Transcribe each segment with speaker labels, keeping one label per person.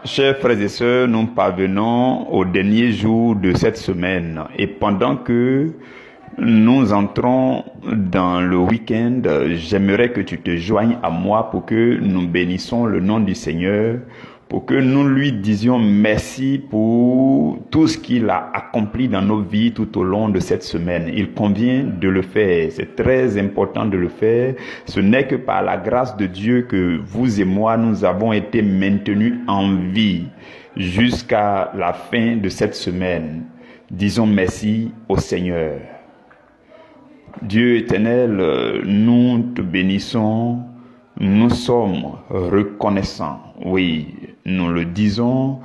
Speaker 1: Chers frères et sœurs, nous parvenons au dernier jour de cette semaine et pendant que nous entrons dans le week-end, j'aimerais que tu te joignes à moi pour que nous bénissons le nom du Seigneur, pour que nous lui disions merci pour tout ce qu'il a accompli dans nos vies tout au long de cette semaine. Il convient de le faire, c'est très important de le faire. Ce n'est que par la grâce de Dieu que vous et moi, nous avons été maintenus en vie jusqu'à la fin de cette semaine. Disons merci au Seigneur. Dieu éternel, nous te bénissons, nous sommes reconnaissants. Oui, nous le disons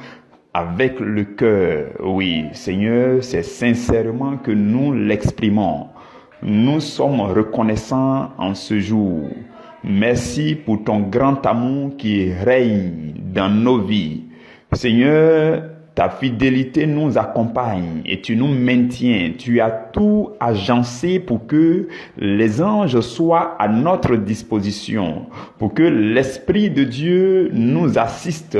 Speaker 1: avec le cœur. Oui, Seigneur, c'est sincèrement que nous l'exprimons. Nous sommes reconnaissants en ce jour. Merci pour ton grand amour qui règne dans nos vies. Seigneur, ta fidélité nous accompagne et tu nous maintiens. Tu as tout agencé pour que les anges soient à notre disposition, pour que l'Esprit de Dieu nous assiste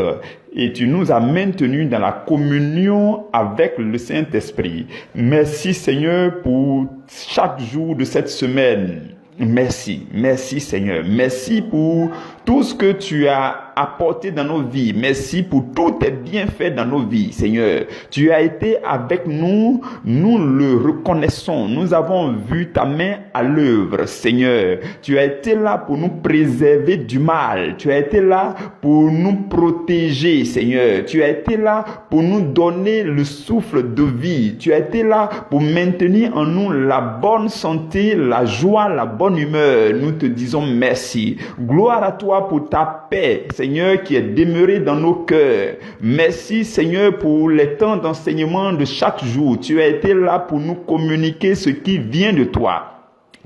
Speaker 1: et tu nous as maintenus dans la communion avec le Saint-Esprit. Merci Seigneur pour chaque jour de cette semaine. Merci Seigneur. Merci pour tout ce que tu as apporté dans nos vies. Merci pour tous tes bienfaits dans nos vies, Seigneur. Tu as été avec nous, nous le reconnaissons. Nous avons vu ta main à l'œuvre, Seigneur. Tu as été là pour nous préserver du mal. Tu as été là pour nous protéger, Seigneur. Tu as été là pour nous donner le souffle de vie. Tu as été là pour maintenir en nous la bonne santé, la joie, la bonne humeur. Nous te disons merci. Gloire à toi pour ta paix, Seigneur, qui est demeurée dans nos cœurs. Merci, Seigneur, pour les temps d'enseignement de chaque jour. Tu as été là pour nous communiquer ce qui vient de toi.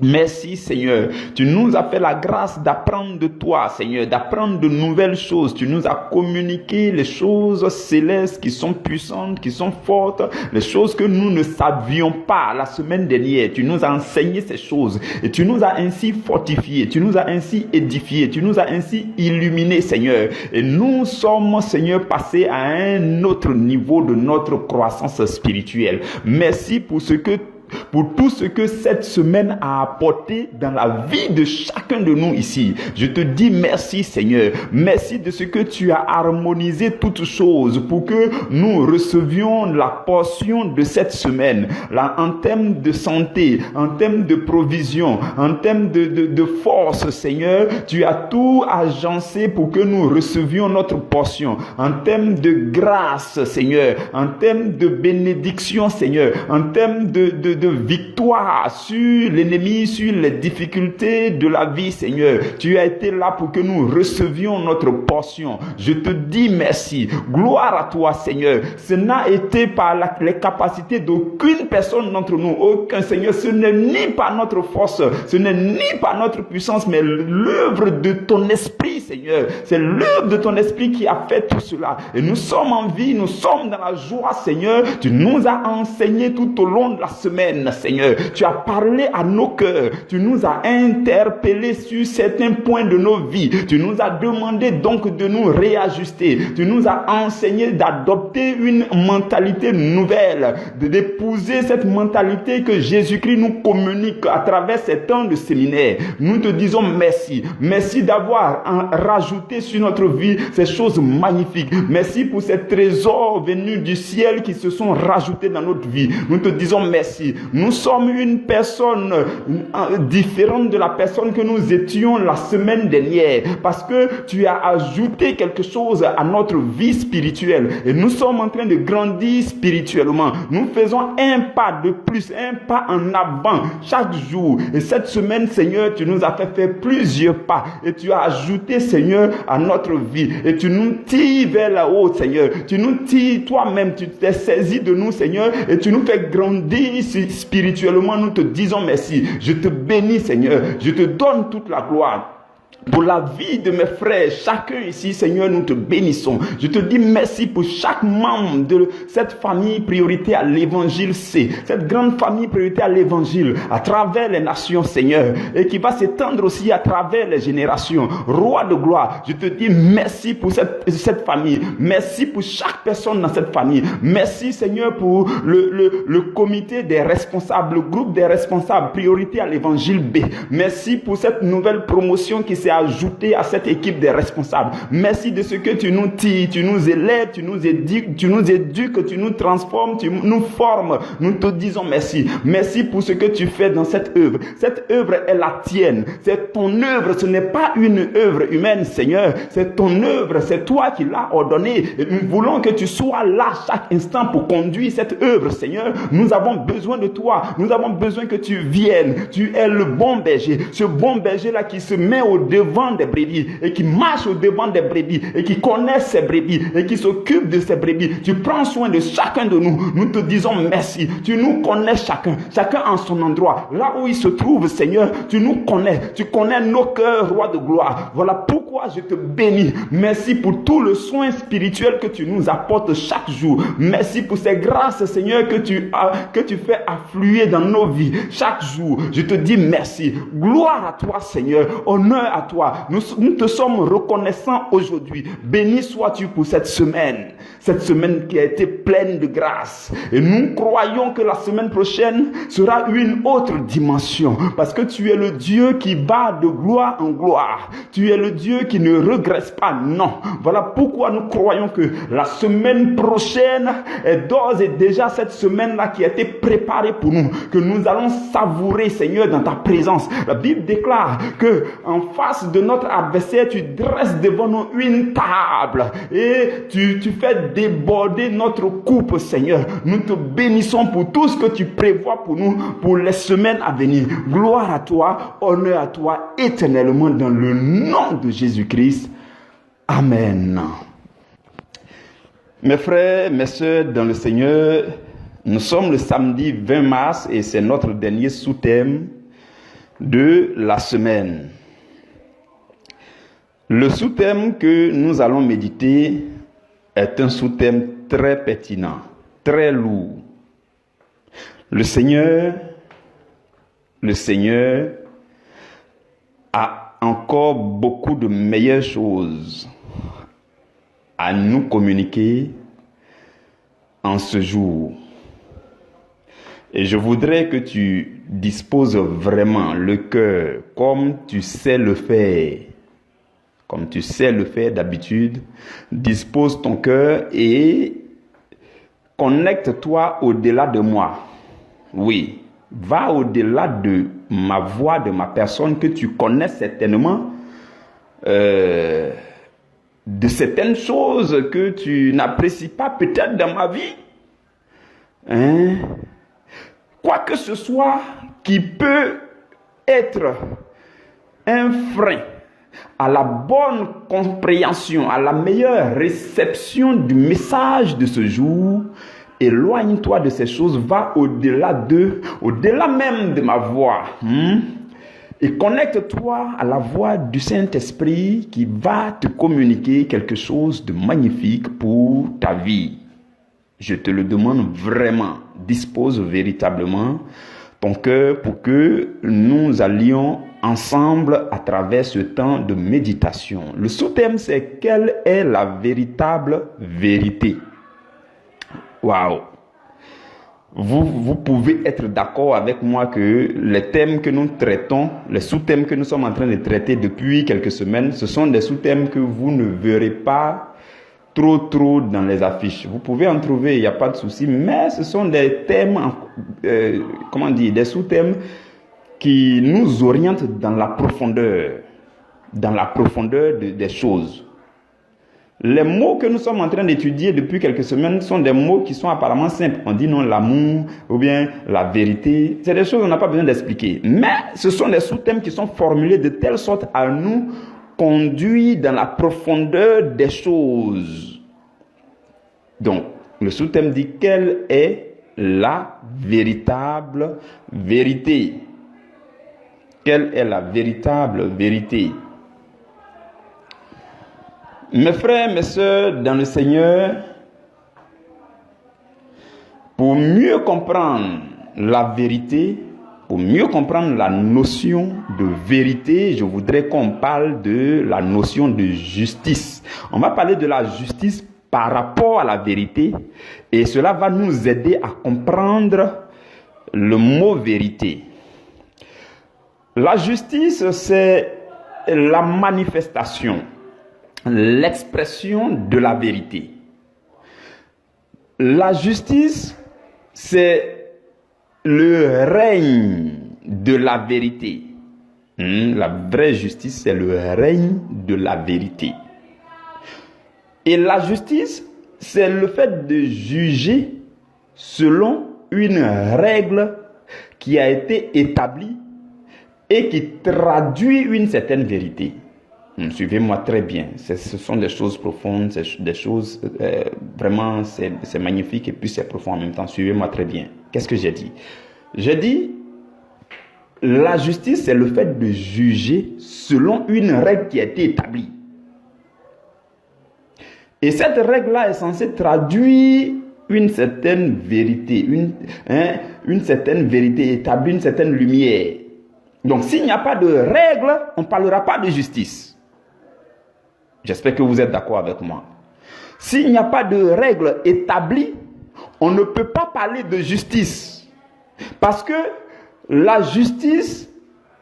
Speaker 1: Merci Seigneur, tu nous as fait la grâce d'apprendre de toi Seigneur, d'apprendre de nouvelles choses. Tu nous as communiqué les choses célestes qui sont puissantes, qui sont fortes, les choses que nous ne savions pas la semaine dernière. Tu nous as enseigné ces choses et tu nous as ainsi fortifiés, tu nous as ainsi édifiés, tu nous as ainsi illuminés Seigneur. Et nous sommes Seigneur passés à un autre niveau de notre croissance spirituelle. Merci pour tout ce que cette semaine a apporté dans la vie de chacun de nous ici. Je te dis merci Seigneur. Merci de ce que tu as harmonisé toutes choses pour que nous recevions la portion de cette semaine. Là, en termes de santé, en termes de provision, en termes de force Seigneur, tu as tout agencé pour que nous recevions notre portion. En termes de grâce Seigneur, en termes de bénédiction Seigneur, en termes de victoire sur l'ennemi, sur les difficultés de la vie, Seigneur. Tu as été là pour que nous recevions notre portion. Je te dis merci. Gloire à toi, Seigneur. Ce n'a été par les capacités d'aucune personne d'entre nous. Aucun, Seigneur. Ce n'est ni par notre force, ce n'est ni par notre puissance, mais l'œuvre de ton esprit, Seigneur. C'est l'œuvre de ton esprit qui a fait tout cela. Et nous sommes en vie, nous sommes dans la joie, Seigneur. Tu nous as enseigné tout au long de la semaine. Seigneur, tu as parlé à nos cœurs, tu nous as interpellés sur certains points de nos vies, tu nous as demandé donc de nous réajuster, tu nous as enseigné d'adopter une mentalité nouvelle, d'épouser cette mentalité que Jésus-Christ nous communique à travers ces temps de séminaire. Nous te disons merci d'avoir rajouté sur notre vie ces choses magnifiques, merci pour ces trésors venus du ciel qui se sont rajoutés dans notre vie. Nous te disons merci. Nous sommes une personne différente de la personne que nous étions la semaine dernière parce que tu as ajouté quelque chose à notre vie spirituelle et nous sommes en train de grandir spirituellement. Nous faisons un pas de plus, un pas en avant chaque jour. Et cette semaine, Seigneur, tu nous as fait faire plusieurs pas et tu as ajouté, Seigneur, à notre vie et tu nous tires vers la haut, Seigneur. Tu nous tires toi-même, tu t'es saisi de nous, Seigneur, et tu nous fais grandir spirituellement. Nous te disons merci. Je te bénis, Seigneur. Je te donne toute la gloire. pour la vie de mes frères, chacun ici, Seigneur, nous te bénissons. Je te dis merci pour chaque membre de cette famille priorité à l'évangile C, cette grande famille priorité à l'évangile, à travers les nations, Seigneur, et qui va s'étendre aussi à travers les générations. Roi de gloire, je te dis merci pour cette famille. Merci pour chaque personne dans cette famille. Merci, Seigneur, pour le comité des responsables, le groupe des responsables priorité à l'évangile B. Merci pour cette nouvelle promotion qui s'est ajouté à cette équipe des responsables. Merci de ce que tu nous tires, tu nous élèves, tu nous éduques, tu nous transformes, tu nous formes. Nous te disons merci. Merci pour ce que tu fais dans cette œuvre. Cette œuvre est la tienne. C'est ton œuvre. Ce n'est pas une œuvre humaine, Seigneur. C'est ton œuvre. C'est toi qui l'as ordonnée. Et nous voulons que tu sois là chaque instant pour conduire cette œuvre, Seigneur. Nous avons besoin de toi. Nous avons besoin que tu viennes. Tu es le bon berger. Ce bon berger-là qui se met au devant des brebis et qui marche au devant des brebis et qui connaît ses brebis et qui s'occupe de ses brebis. Tu prends soin de chacun de nous. Nous te disons merci. Tu nous connais chacun en son endroit. Là où il se trouve, Seigneur, tu nous connais. Tu connais nos cœurs, roi de gloire. Voilà pourquoi je te bénis. Merci pour tout le soin spirituel que tu nous apportes chaque jour. Merci pour ces grâces, Seigneur, que tu fais affluer dans nos vies chaque jour. Je te dis merci. Gloire à toi, Seigneur. Honneur à toi. Nous te sommes reconnaissants aujourd'hui. Béni sois-tu pour cette semaine qui a été pleine de grâce. Et nous croyons que la semaine prochaine sera une autre dimension, parce que tu es le Dieu qui va de gloire en gloire. Tu es le Dieu qui ne regresse pas. Non. Voilà pourquoi nous croyons que la semaine prochaine est d'ores et déjà cette semaine-là qui a été préparée pour nous, que nous allons savourer, Seigneur, dans ta présence. La Bible déclare que en face de notre adversaire, tu dresses devant nous une table et tu fais déborder notre coupe, Seigneur. Nous te bénissons pour tout ce que tu prévois pour nous pour les semaines à venir. Gloire à toi, honneur à toi éternellement dans le nom de Jésus-Christ. Amen. Mes frères, mes sœurs dans le Seigneur, nous sommes le samedi 20 mars et c'est notre dernier sous-thème de la semaine. Le sous-thème que nous allons méditer est un sous-thème très pertinent, très lourd. Le Seigneur a encore beaucoup de meilleures choses à nous communiquer en ce jour. Et je voudrais que tu disposes vraiment le cœur comme tu sais le faire. Comme tu sais le faire d'habitude, dispose ton cœur et connecte-toi au-delà de moi. Oui, va au-delà de ma voix, de ma personne que tu connais certainement, de certaines choses que tu n'apprécies pas peut-être dans ma vie. Quoi que ce soit qui peut être un frein à la bonne compréhension, à la meilleure réception du message de ce jour, éloigne-toi de ces choses, va au-delà même de ma voix. Et connecte-toi à la voix du Saint-Esprit qui va te communiquer quelque chose de magnifique pour ta vie. Je te le demande vraiment, dispose véritablement ton cœur pour que nous allions ensemble à travers ce temps de méditation. Le sous-thème, c'est quelle est la véritable vérité? Waouh! Vous pouvez être d'accord avec moi que les thèmes que nous traitons, les sous-thèmes que nous sommes en train de traiter depuis quelques semaines, ce sont des sous-thèmes que vous ne verrez pas trop dans les affiches. Vous pouvez en trouver, il n'y a pas de souci, mais ce sont des thèmes, des sous-thèmes qui nous orientent dans la profondeur des choses. Les mots que nous sommes en train d'étudier depuis quelques semaines sont des mots qui sont apparemment simples. On dit non, l'amour ou bien la vérité. C'est des choses qu'on n'a pas besoin d'expliquer. Mais ce sont des sous-thèmes qui sont formulés de telle sorte à nous conduire dans la profondeur des choses. Donc, le sous-thème dit quelle est la véritable vérité. Quelle est la véritable vérité? Mes frères, mes sœurs, dans le Seigneur, pour mieux comprendre la vérité, pour mieux comprendre la notion de vérité, je voudrais qu'on parle de la notion de justice. On va parler de la justice par rapport à la vérité et cela va nous aider à comprendre le mot vérité. La justice, c'est la manifestation, l'expression de la vérité. La justice, c'est le règne de la vérité. La vraie justice, c'est le règne de la vérité. Et la justice, c'est le fait de juger selon une règle qui a été établie et qui traduit une certaine vérité. Suivez-moi très bien. Ce sont des choses profondes, des choses vraiment, c'est magnifique et puis c'est profond en même temps. Suivez-moi très bien. Qu'est-ce que j'ai dit? J'ai dit, la justice, c'est le fait de juger selon une règle qui a été établie. Et cette règle-là est censée traduire une certaine vérité, une certaine vérité établie, une certaine lumière. Donc, s'il n'y a pas de règle, on ne parlera pas de justice. J'espère que vous êtes d'accord avec moi. S'il n'y a pas de règle établie, on ne peut pas parler de justice. Parce que la justice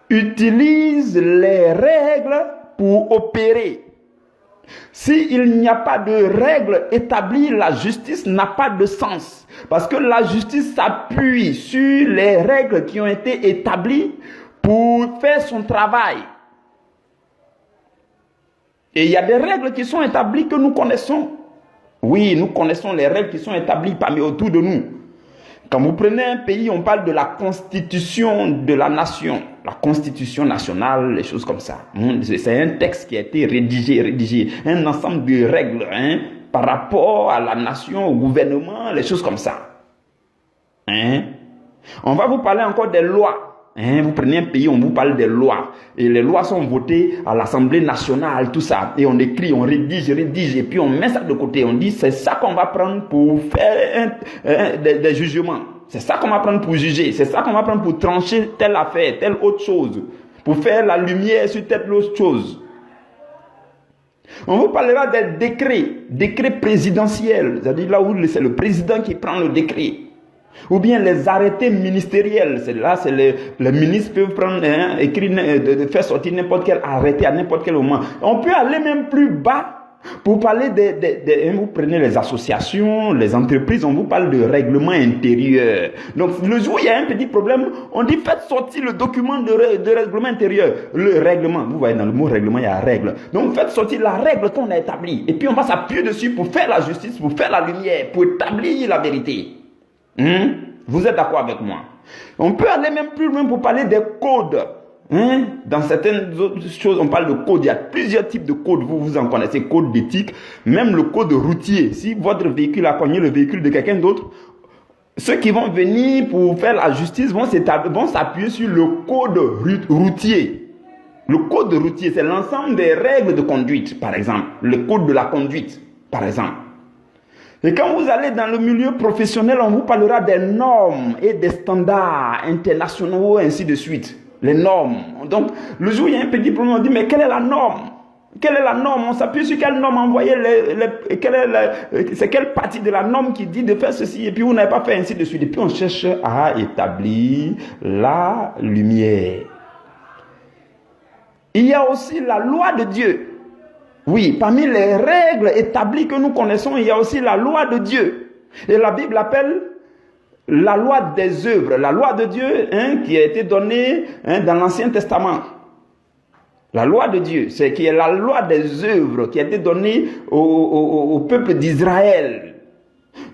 Speaker 1: utilise les règles pour opérer. S'il n'y a pas de règle établie, la justice n'a pas de sens. Parce que la justice s'appuie sur les règles qui ont été établies pour faire son travail. Et il y a des règles qui sont établies que nous connaissons. Oui, nous connaissons les règles qui sont établies autour de nous. Quand vous prenez un pays, on parle de la constitution de la nation, la constitution nationale, les choses comme ça. C'est un texte qui a été rédigé, un ensemble de règles par rapport à la nation, au gouvernement, les choses comme ça. On va vous parler encore des lois. Vous prenez un pays, on vous parle des lois. Et les lois sont votées à l'Assemblée nationale, tout ça. Et on écrit, on rédige, et puis on met ça de côté. On dit, c'est ça qu'on va prendre pour faire des jugements. C'est ça qu'on va prendre pour juger. C'est ça qu'on va prendre pour trancher telle affaire, telle autre chose. Pour faire la lumière sur telle autre chose. On vous parlera des décrets présidentiels. C'est-à-dire là où c'est le président qui prend le décret. Ou bien les arrêtés ministériels. Là, c'est les ministres peuvent prendre, écrire, faire sortir n'importe quel arrêté à n'importe quel moment. On peut aller même plus bas pour parler vous prenez les associations, les entreprises, on vous parle de règlement intérieur. Donc, le jour où il y a un petit problème, on dit faites sortir le document de règlement intérieur. Le règlement, vous voyez dans le mot règlement, il y a règle. Donc, faites sortir la règle qu'on a établie. Et puis, on va s'appuyer dessus pour faire la justice, pour faire la lumière, pour établir la vérité. Vous êtes d'accord avec moi? On peut aller même plus loin pour parler des codes. Dans certaines autres choses, on parle de codes. Il y a plusieurs types de codes. Vous en connaissez, code d'éthique, même le code routier. Si votre véhicule a cogné le véhicule de quelqu'un d'autre, ceux qui vont venir pour faire la justice vont s'appuyer sur le code routier. Le code routier, c'est l'ensemble des règles de conduite, par exemple. Le code de la conduite, par exemple. Et quand vous allez dans le milieu professionnel, on vous parlera des normes et des standards internationaux, ainsi de suite. Les normes. Donc, le jour où il y a un petit problème, on dit, mais quelle est la norme? Quelle est la norme? On s'appuie sur quelle norme envoyer c'est quelle partie de la norme qui dit de faire ceci et puis vous n'avez pas fait ainsi de suite. Et puis on cherche à établir la lumière. Il y a aussi la loi de Dieu. Oui, parmi les règles établies que nous connaissons, il y a aussi la loi de Dieu. Et la Bible appelle la loi des œuvres. La loi de Dieu qui a été donnée dans l'Ancien Testament. La loi de Dieu, c'est qui est la loi des œuvres qui a été donnée au peuple d'Israël.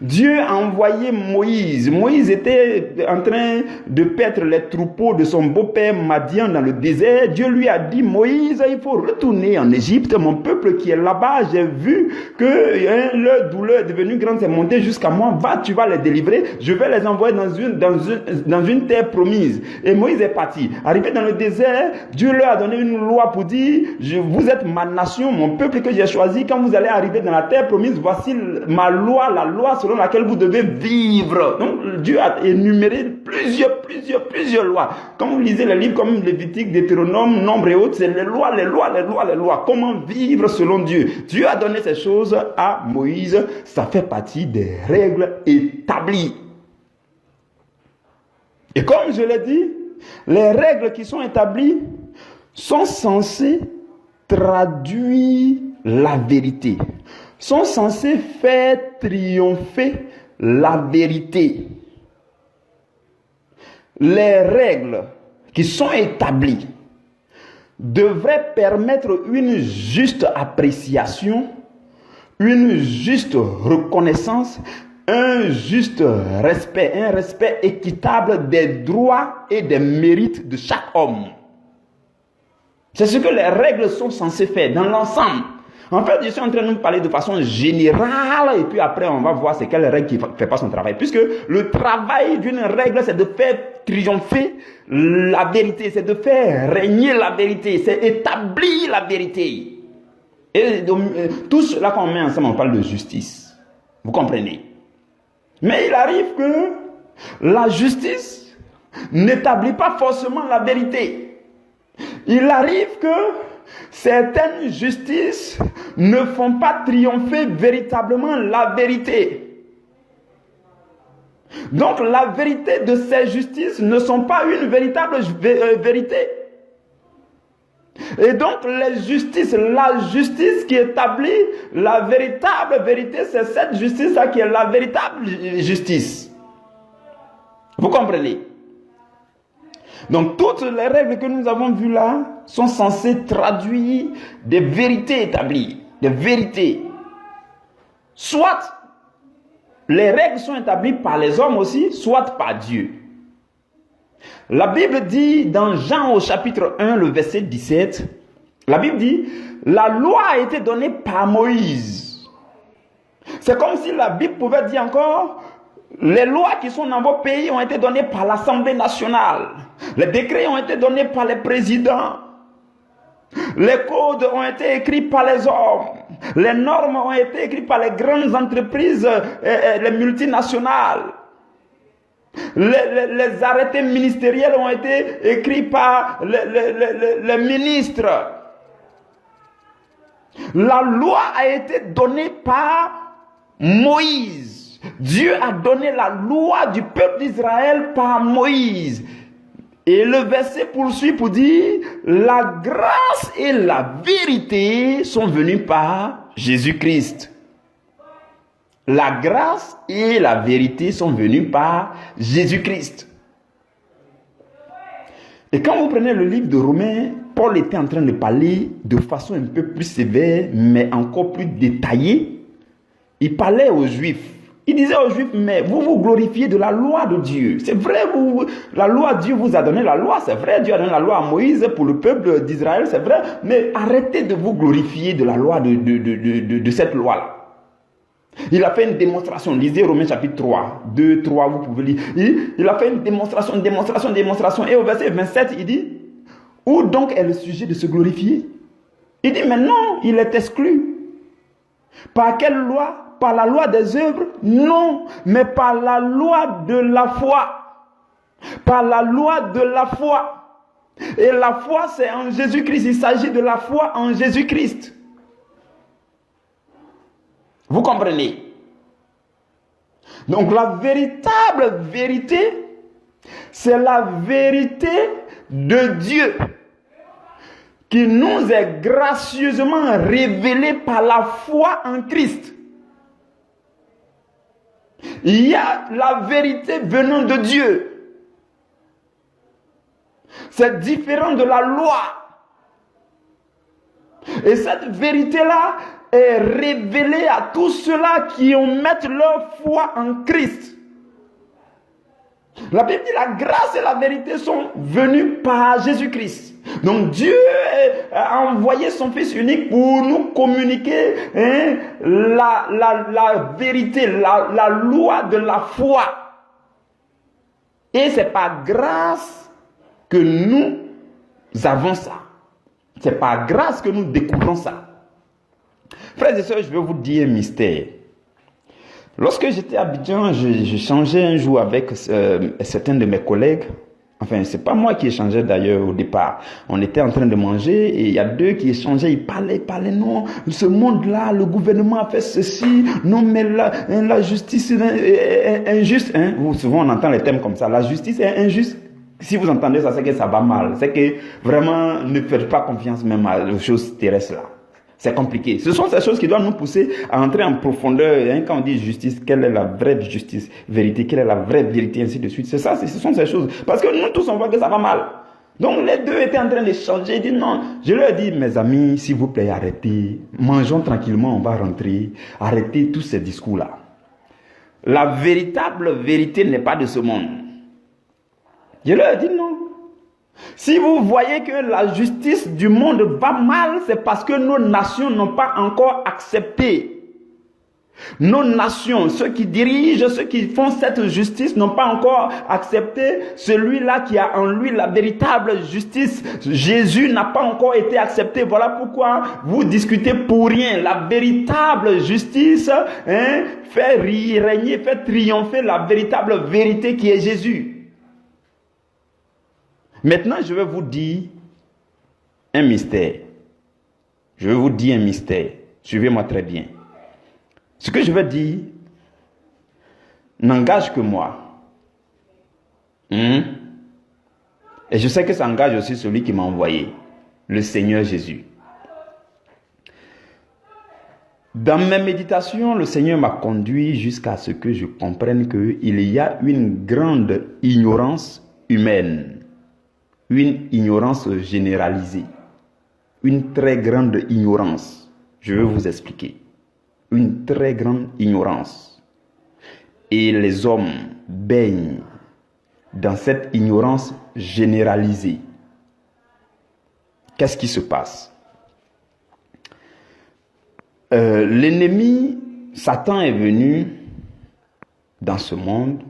Speaker 1: Dieu a envoyé Moïse. Moïse était en train de paître les troupeaux de son beau-père Madian dans le désert. Dieu lui a dit, Moïse, il faut retourner en Égypte. Mon peuple qui est là-bas, j'ai vu que leur douleur est devenue grande, c'est monté jusqu'à moi. Va, tu vas les délivrer. Je vais les envoyer dans une terre promise. Et Moïse est parti. Arrivé dans le désert, Dieu leur a donné une loi pour dire, vous êtes ma nation, mon peuple que j'ai choisi. Quand vous allez arriver dans la terre promise, voici ma loi, la loi selon laquelle vous devez vivre. Donc Dieu a énuméré plusieurs lois. Quand vous lisez les livres comme Lévitique, Deutéronome, Nombre et autres, c'est les lois. Comment vivre selon Dieu? Dieu a donné ces choses à Moïse. Ça fait partie des règles établies. Et comme je l'ai dit, les règles qui sont établies sont censées traduire la vérité, sont censées faire triompher la vérité. Les règles qui sont établies devraient permettre une juste appréciation, une juste reconnaissance, un juste respect, un respect équitable des droits et des mérites de chaque homme. C'est ce que les règles sont censées faire dans l'ensemble. En fait, je suis en train de nous parler de façon générale et puis après on va voir c'est quelle règle qui ne fait pas son travail. Puisque le travail d'une règle, c'est de faire triompher la vérité, c'est de faire régner la vérité, c'est établir la vérité. Et tout cela qu'on met ensemble, on parle de justice. Vous comprenez? Mais il arrive que la justice n'établit pas forcément la vérité. Il arrive que certaines justices ne font pas triompher véritablement la vérité. Donc la vérité de ces justices ne sont pas une véritable vérité. Et donc les justices, la justice qui établit la véritable vérité, c'est cette justice-là qui est la véritable justice. Vous comprenez? Donc toutes les règles que nous avons vues là sont censées traduire des vérités établies, des vérités. Soit les règles sont établies par les hommes aussi, soit par Dieu. La Bible dit dans Jean au chapitre 1, le verset 17, la Bible dit, la loi a été donnée par Moïse. C'est comme si la Bible pouvait dire encore, les lois qui sont dans vos pays ont été données par l'Assemblée nationale. Les décrets ont été donnés par les présidents. Les codes ont été écrits par les hommes. Les normes ont été écrites par les grandes entreprises, les multinationales. Les arrêtés ministériels ont été écrits par les ministres. La loi a été donnée par Moïse. Dieu a donné la loi du peuple d'Israël par Moïse. Et le verset poursuit pour dire, la grâce et la vérité sont venues par Jésus-Christ. La grâce et la vérité sont venues par Jésus-Christ. Et quand vous prenez le livre de Romains, Paul était en train de parler de façon un peu plus sévère, mais encore plus détaillée. Il parlait aux Juifs. Il disait aux Juifs, mais vous vous glorifiez de la loi de Dieu. C'est vrai, la loi, Dieu vous a donné la loi, c'est vrai, Dieu a donné la loi à Moïse pour le peuple d'Israël, c'est vrai, mais arrêtez de vous glorifier de la loi, de cette loi-là. Il a fait une démonstration, lisez Romains chapitre 3, 2, 3, vous pouvez lire. Il a fait une démonstration, et au verset 27, il dit, où donc est le sujet de se glorifier? Il dit, mais non, il est exclu. Par quelle loi? Par la loi des œuvres? Non, mais par la loi de la foi. Par la loi de la foi. Et la foi, c'est en Jésus-Christ. Il s'agit de la foi en Jésus-Christ. Vous comprenez? Donc la véritable vérité, c'est la vérité de Dieu qui nous est gracieusement révélée par la foi en Christ. Il y a la vérité venant de Dieu. C'est différent de la loi. Et cette vérité-là est révélée à tous ceux-là qui mettent leur foi en Christ. La Bible dit la grâce et la vérité sont venues par Jésus-Christ. Donc Dieu a envoyé son Fils unique pour nous communiquer la vérité, la loi de la foi. Et c'est par grâce que nous avons ça. C'est par grâce que nous découvrons ça. Frères et sœurs, je vais vous dire un mystère. Lorsque j'étais à Abidjan, je changeais un jour avec certains de mes collègues. Enfin, c'est pas moi qui échangeais d'ailleurs au départ. On était en train de manger et il y a deux qui échangeaient. Ils parlaient, non, ce monde-là, le gouvernement a fait ceci. Non, mais la justice est injuste. Hein? Souvent, on entend les thèmes comme ça. La justice est injuste. Si vous entendez ça, c'est que ça va mal. C'est que vraiment, ne faites pas confiance même aux choses terrestres là. C'est compliqué. Ce sont ces choses qui doivent nous pousser à entrer en profondeur. Hein, quand on dit justice, quelle est la vraie justice? Vérité, quelle est la vraie vérité? Ainsi de suite. C'est ça, ce sont ces choses. Parce que nous tous, on voit que ça va mal. Donc les deux étaient en train d'échanger. Ils disent non. Je leur ai dit, mes amis, s'il vous plaît, arrêtez. Mangeons tranquillement, on va rentrer. Arrêtez tous ces discours-là. La véritable vérité n'est pas de ce monde. Je leur ai dit non. Si vous voyez que la justice du monde va mal, c'est parce que nos nations n'ont pas encore accepté. Nos nations, ceux qui dirigent, ceux qui font cette justice, n'ont pas encore accepté celui-là qui a en lui la véritable justice. Jésus n'a pas encore été accepté. Voilà pourquoi vous discutez pour rien. La véritable justice fait régner, fait triompher la véritable vérité qui est Jésus. Maintenant, je vais vous dire un mystère. Je vais vous dire un mystère. Suivez-moi très bien. Ce que je vais dire n'engage que moi. Et je sais que ça engage aussi celui qui m'a envoyé, le Seigneur Jésus. Dans mes méditations, le Seigneur m'a conduit jusqu'à ce que je comprenne qu'il y a une grande ignorance humaine. Une ignorance généralisée. Une très grande ignorance. Je vais vous expliquer. Une très grande ignorance. Et les hommes baignent dans cette ignorance généralisée. Qu'est-ce qui se passe? L'ennemi, Satan, est venu dans ce monde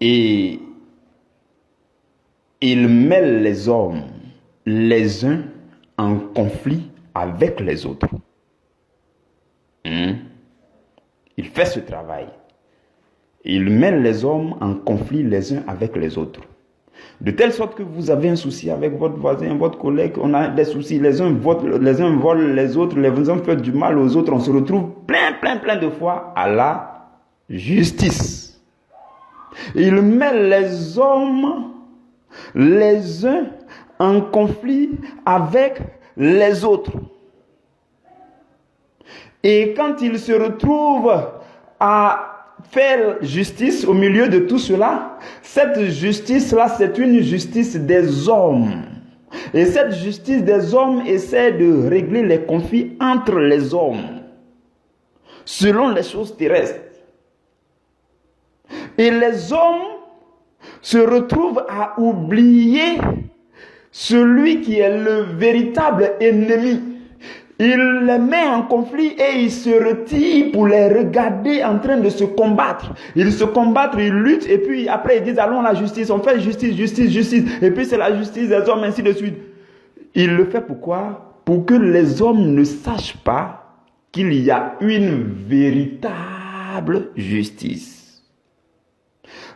Speaker 1: et il mêle les hommes, les uns en conflit avec les autres. Il fait ce travail. Il mêle les hommes en conflit les uns avec les autres. De telle sorte que vous avez un souci avec votre voisin, votre collègue, on a des soucis, les uns volent les autres, les uns font du mal aux autres, on se retrouve plein de fois à la justice. Il mêle les hommes les uns en conflit avec les autres. Et quand ils se retrouvent à faire justice au milieu de tout cela, cette justice-là, c'est une justice des hommes. Et cette justice des hommes essaie de régler les conflits entre les hommes, selon les choses terrestres. Et les hommes se retrouvent à oublier celui qui est le véritable ennemi. Il les met en conflit et il se retire pour les regarder en train de se combattre. Ils se combattent, ils luttent et puis après ils disent allons à la justice, on fait justice. Et puis c'est la justice des hommes, ainsi de suite. Il le fait pourquoi? Pour que les hommes ne sachent pas qu'il y a une véritable justice.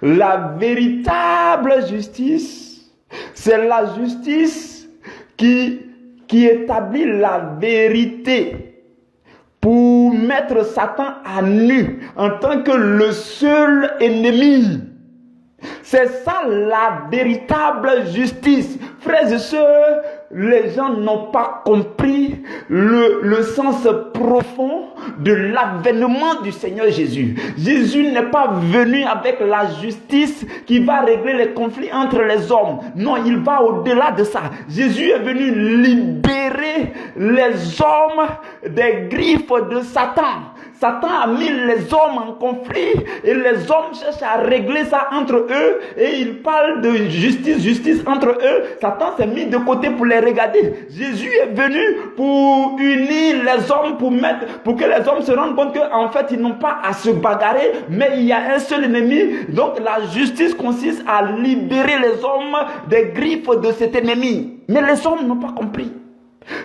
Speaker 1: La véritable justice, c'est la justice qui établit la vérité pour mettre Satan à nu en tant que le seul ennemi. C'est ça la véritable justice. Frères et sœurs, les gens n'ont pas compris le sens profond de l'avènement du Seigneur Jésus. Jésus n'est pas venu avec la justice qui va régler les conflits entre les hommes. Non, il va au-delà de ça. Jésus est venu libérer libérer les hommes des griffes de Satan. Satan a mis les hommes en conflit et les hommes cherchent à régler ça entre eux et ils parlent de justice entre eux. Satan s'est mis de côté pour les regarder. Jésus est venu pour unir les hommes, pour que les hommes se rendent compte qu'en fait ils n'ont pas à se bagarrer, mais il y a un seul ennemi. Donc la justice consiste à libérer les hommes des griffes de cet ennemi. Mais les hommes n'ont pas compris.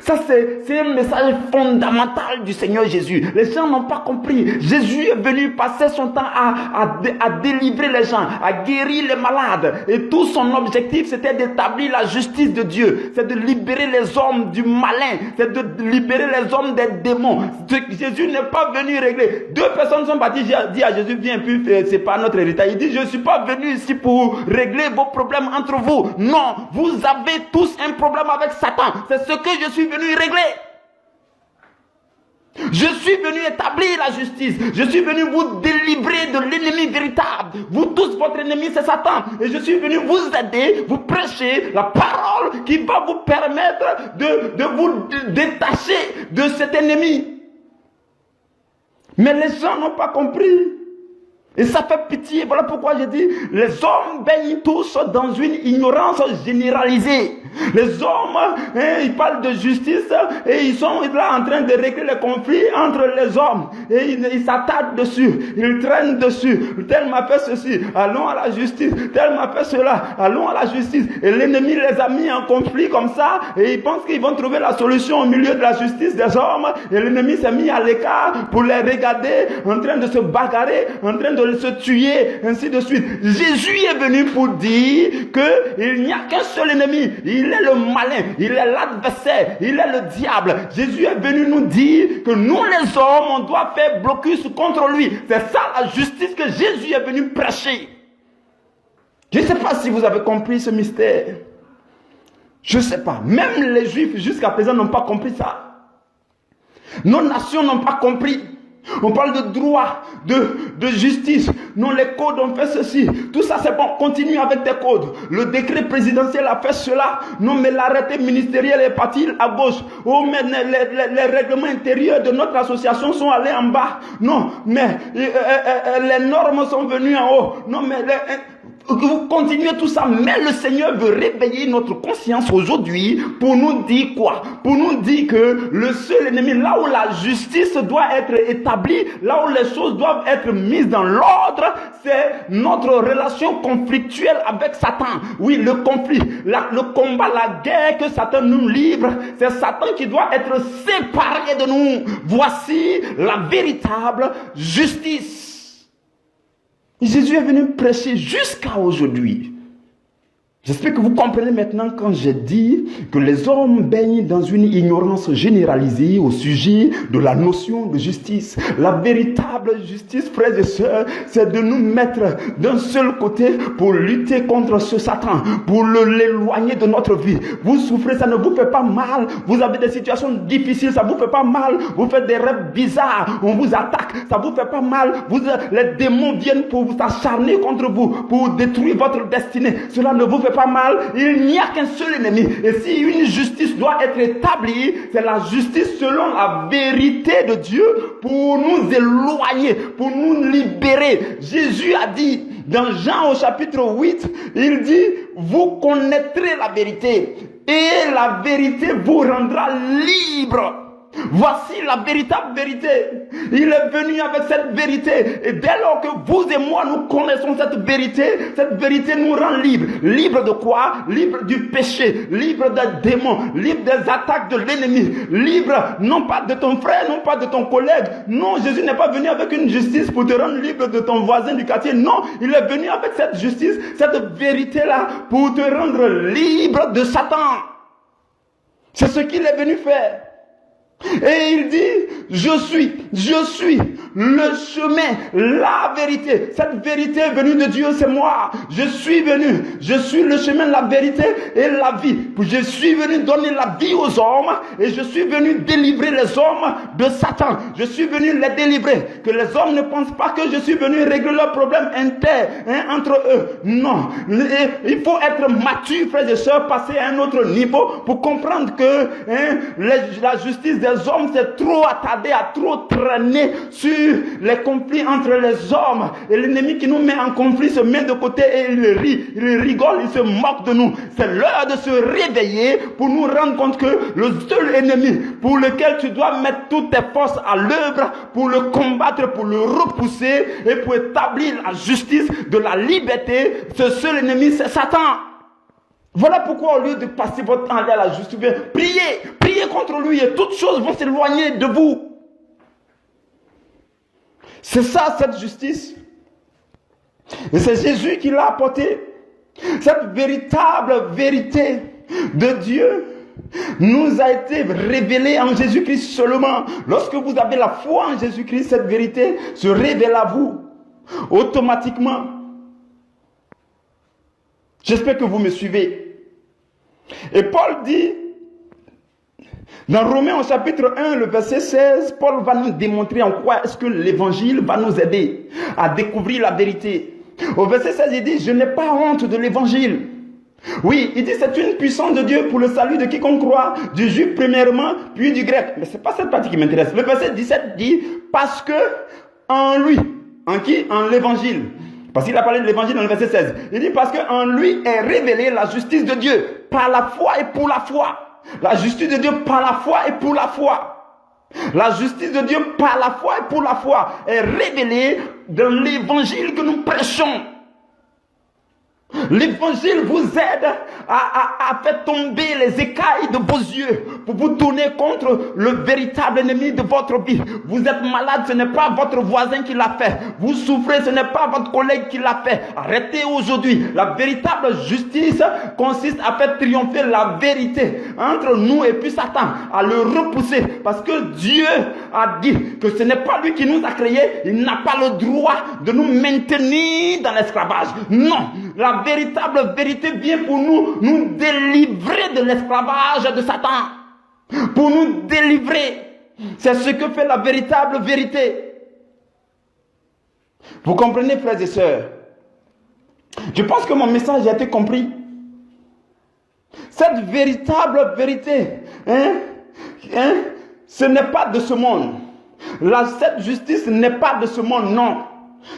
Speaker 1: Ça, c'est un message fondamental du Seigneur Jésus. Les gens n'ont pas compris. Jésus est venu passer son temps à délivrer les gens, à guérir les malades. Et tout son objectif, c'était d'établir la justice de Dieu. C'est de libérer les hommes du malin. C'est de libérer les hommes des démons. Jésus n'est pas venu régler. Deux personnes sont parties, dit à Jésus, viens, puis c'est pas notre héritage. Il dit, je ne suis pas venu ici pour régler vos problèmes entre vous. Non, vous avez tous un problème avec Satan. C'est ce que je suis venu régler. Je suis venu établir la justice. Je suis venu vous délivrer de l'ennemi véritable. Vous tous, votre ennemi, c'est Satan. Et je suis venu vous aider, vous prêcher la parole qui va vous permettre de vous détacher de cet ennemi. Mais les gens n'ont pas compris. Et ça fait pitié. Voilà pourquoi je dis, les hommes baignent tous dans une ignorance généralisée. Les hommes, ils parlent de justice et ils sont là en train de régler les conflits entre les hommes. Et ils s'attardent dessus, ils traînent dessus. Tel m'a fait ceci, allons à la justice. Tel m'a fait cela, allons à la justice. Et l'ennemi les a mis en conflit comme ça et ils pensent qu'ils vont trouver la solution au milieu de la justice des hommes. Et l'ennemi s'est mis à l'écart pour les regarder en train de se bagarrer, en train de se tuer, ainsi de suite. Jésus est venu pour dire qu'il n'y a qu'un seul ennemi. Il est le malin, il est l'adversaire, il est le diable. Jésus est venu nous dire que nous les hommes, on doit faire blocus contre lui. C'est ça la justice que Jésus est venu prêcher. Je ne sais pas si vous avez compris ce mystère. Je ne sais pas. Même les Juifs jusqu'à présent n'ont pas compris ça. Nos nations n'ont pas compris. On parle de droit, de justice. Non, les codes ont fait ceci. Tout ça, c'est bon. Continue avec tes codes. Le décret présidentiel a fait cela. Non, mais l'arrêté ministériel est parti à gauche. Oh, mais les règlements intérieurs de notre association sont allés en bas. Non, mais les normes sont venues en haut. Non, mais vous continuez tout ça, mais le Seigneur veut réveiller notre conscience aujourd'hui pour nous dire quoi? Pour nous dire que le seul ennemi, là où la justice doit être établie, là où les choses doivent être mises dans l'ordre, c'est notre relation conflictuelle avec Satan. Oui, le conflit, le combat, la guerre que Satan nous livre, c'est Satan qui doit être séparé de nous. Voici la véritable justice. Jésus est venu prêcher jusqu'à aujourd'hui. J'espère que vous comprenez maintenant quand j'ai dit que les hommes baignent dans une ignorance généralisée au sujet de la notion de justice. La véritable justice, frères et sœurs, c'est de nous mettre d'un seul côté pour lutter contre ce Satan, pour l'éloigner de notre vie. Vous souffrez, ça ne vous fait pas mal. Vous avez des situations difficiles, ça ne vous fait pas mal. Vous faites des rêves bizarres, on vous attaque, ça ne vous fait pas mal. Les démons viennent pour vous acharner contre vous, pour détruire votre destinée. Cela ne vous fait pas mal. Il n'y a qu'un seul ennemi. Et si une justice doit être établie, c'est la justice selon la vérité de Dieu pour nous éloigner, pour nous libérer. Jésus a dit dans Jean au chapitre 8, il dit, vous connaîtrez la vérité et la vérité vous rendra libre. Voici la véritable vérité. Il est venu avec cette vérité. Et dès lors que vous et moi nous connaissons cette vérité nous rend libres. Libre de quoi? Libre du péché, libre des démons, libre des attaques de l'ennemi, libre non pas de ton frère, non pas de ton collègue. Non, Jésus n'est pas venu avec une justice pour te rendre libre de ton voisin du quartier. Non, il est venu avec cette justice, cette vérité-là pour te rendre libre de Satan. C'est ce qu'il est venu faire. Et il dit, je suis le chemin, la vérité. Cette vérité venue de Dieu, c'est moi. Je suis venu. Je suis le chemin, la vérité et la vie. Je suis venu donner la vie aux hommes et je suis venu délivrer les hommes de Satan. Je suis venu les délivrer. Que les hommes ne pensent pas que je suis venu régler leurs problèmes internes entre eux. Non. Il faut être mature, frères et sœurs, passer à un autre niveau pour comprendre que la justice des hommes s'est trop attardée, a trop traîné sur les conflits entre les hommes. Et l'ennemi qui nous met en conflit se met de côté et il rit, il rigole, il se moque de nous. C'est l'heure de se réveiller pour nous rendre compte que le seul ennemi pour lequel tu dois mettre toutes tes forces à l'œuvre pour le combattre, pour le repousser et pour établir la justice de la liberté, ce seul ennemi, c'est Satan. Voilà pourquoi au lieu de passer votre temps à aller à la justice, priez contre lui et toutes choses vont s'éloigner de vous. C'est ça, cette justice. Et c'est Jésus qui l'a apporté. Cette véritable vérité de Dieu nous a été révélée en Jésus-Christ seulement. Lorsque vous avez la foi en Jésus-Christ, cette vérité se révèle à vous automatiquement. J'espère que vous me suivez. Et Paul dit, dans Romains au chapitre 1, le verset 16, Paul va nous démontrer en quoi est-ce que l'évangile va nous aider à découvrir la vérité. Au verset 16, il dit, je n'ai pas honte de l'évangile. Oui, il dit, c'est une puissance de Dieu pour le salut de quiconque croit, du juif premièrement, puis du grec. Mais ce n'est pas cette partie qui m'intéresse. Le verset 17 dit, parce que en lui, en qui? En l'évangile. Parce qu'il a parlé de l'évangile dans le verset 16. Il dit, parce qu'en lui est révélée la justice de Dieu, par la foi et pour la foi. La justice de Dieu par la foi et pour la foi. La justice de Dieu par la foi et pour la foi est révélée dans l'évangile que nous prêchons. L'évangile vous aide à faire tomber les écailles de vos yeux pour vous tourner contre le véritable ennemi de votre vie. Vous êtes malade, ce n'est pas votre voisin qui l'a fait. Vous souffrez, ce n'est pas votre collègue qui l'a fait. Arrêtez aujourd'hui. La véritable justice consiste à faire triompher la vérité entre nous et puis Satan, à le repousser. Parce que Dieu a dit que ce n'est pas lui qui nous a créés. Il n'a pas le droit de nous maintenir dans l'esclavage. Non. La véritable vérité vient pour nous délivrer de l'esclavage de Satan. Pour nous délivrer. C'est ce que fait la véritable vérité. Vous comprenez, frères et sœurs? Je pense que mon message a été compris. Cette véritable vérité, ce n'est pas de ce monde. Cette justice n'est pas de ce monde, non.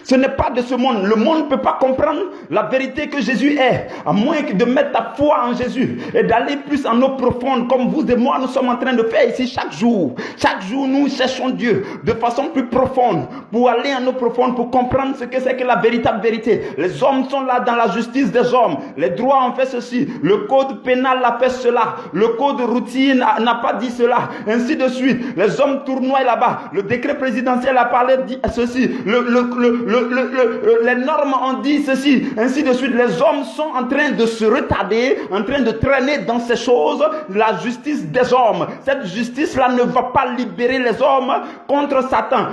Speaker 1: Ce n'est pas de ce monde. Le monde ne peut pas comprendre la vérité que Jésus est, à moins que de mettre ta foi en Jésus et d'aller plus en eau profonde, comme vous et moi nous sommes en train de faire ici chaque jour. Chaque jour, nous cherchons Dieu de façon plus profonde, pour aller en eau profonde, pour comprendre ce que c'est que la véritable vérité. Les hommes sont là dans la justice des hommes. Les droits ont fait ceci. Le code pénal a fait cela. Le code routier n'a pas dit cela. Ainsi de suite. Les hommes tournoient là-bas. Le décret présidentiel a parlé de ceci. Les normes ont dit ceci, ainsi de suite. Les hommes sont en train de se retarder, en train de traîner dans ces choses. La justice des hommes, cette justice-là ne va pas libérer les hommes contre Satan.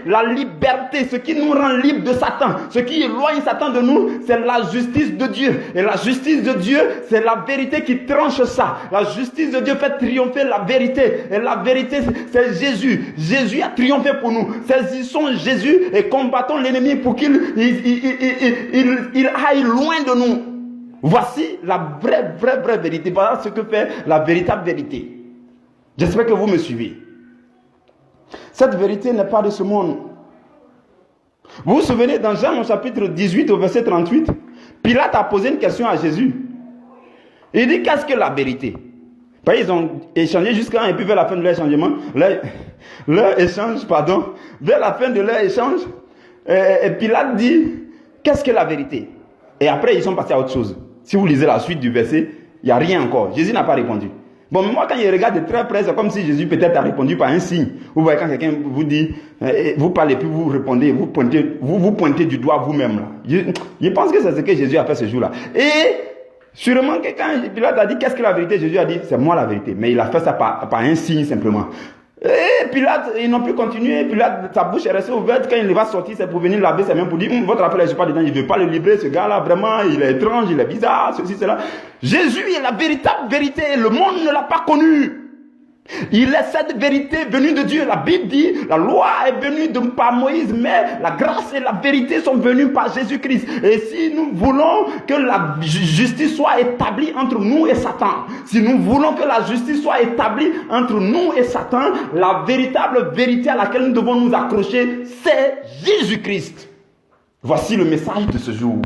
Speaker 1: La liberté, ce qui nous rend libres de Satan, ce qui éloigne Satan de nous, c'est la justice de Dieu. Et la justice de Dieu, c'est la vérité qui tranche ça. La justice de Dieu fait triompher la vérité. Et la vérité, c'est Jésus. Jésus a triomphé pour nous. Saisissons Jésus et combattons l'ennemi pour qu'il aille loin de nous. Voici la vraie vérité. Voilà ce que fait la véritable vérité. J'espère que vous me suivez. Cette vérité n'est pas de ce monde. Vous vous souvenez dans Jean au chapitre 18 au verset 38, Pilate a posé une question à Jésus. Il dit, qu'est-ce que la vérité? Ils ont échangé jusqu'à et puis vers la fin de leur échangement, vers la fin de leur échange, et Pilate dit, qu'est-ce que la vérité? Et après, ils sont passés à autre chose. Si vous lisez la suite du verset, il n'y a rien encore. Jésus n'a pas répondu. Bon, mais moi, quand je regarde de très près, c'est comme si Jésus peut-être a répondu par un signe. Vous voyez, quand quelqu'un vous dit, vous parlez, puis vous répondez, vous pointez du doigt vous-même. Là. Je pense que c'est ce que Jésus a fait ce jour-là. Et sûrement que quand Pilate a dit, qu'est-ce que la vérité? Jésus a dit, c'est moi la vérité. Mais il a fait ça par un signe simplement. Et Pilate, ils n'ont plus continué. Pilate, sa bouche est restée ouverte. Quand il va sortir, c'est pour venir laver ses mains pour dire, votre affaire, je ne suis pas dedans, il ne veut pas le libérer, ce gars-là, vraiment, il est étrange, il est bizarre, ceci, cela. Jésus est la véritable vérité. Le monde ne l'a pas connu. Il est cette vérité venue de Dieu. La Bible dit, la loi est venue par Moïse, mais la grâce et la vérité sont venues par Jésus-Christ. Et si nous voulons que la justice soit établie entre nous et Satan, si nous voulons que la justice soit établie entre nous et Satan, la véritable vérité à laquelle nous devons nous accrocher, c'est Jésus-Christ. Voici le message de ce jour.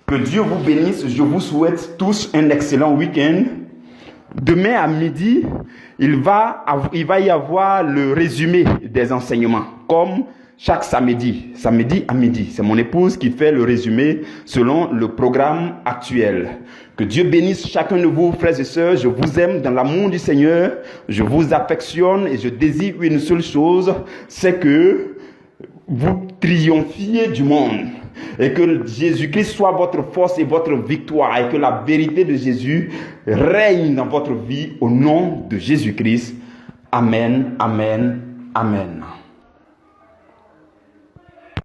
Speaker 1: Que Dieu vous bénisse. Je vous souhaite tous un excellent week-end. Demain à midi, il va y avoir le résumé des enseignements, comme chaque samedi à midi. C'est mon épouse qui fait le résumé selon le programme actuel. Que Dieu bénisse chacun de vous, frères et sœurs. Je vous aime dans l'amour du Seigneur. Je vous affectionne et je désire une seule chose, c'est que vous triomphiez du monde. Et que Jésus-Christ soit votre force et votre victoire. Et que la vérité de Jésus règne dans votre vie au nom de Jésus-Christ. Amen, amen, amen.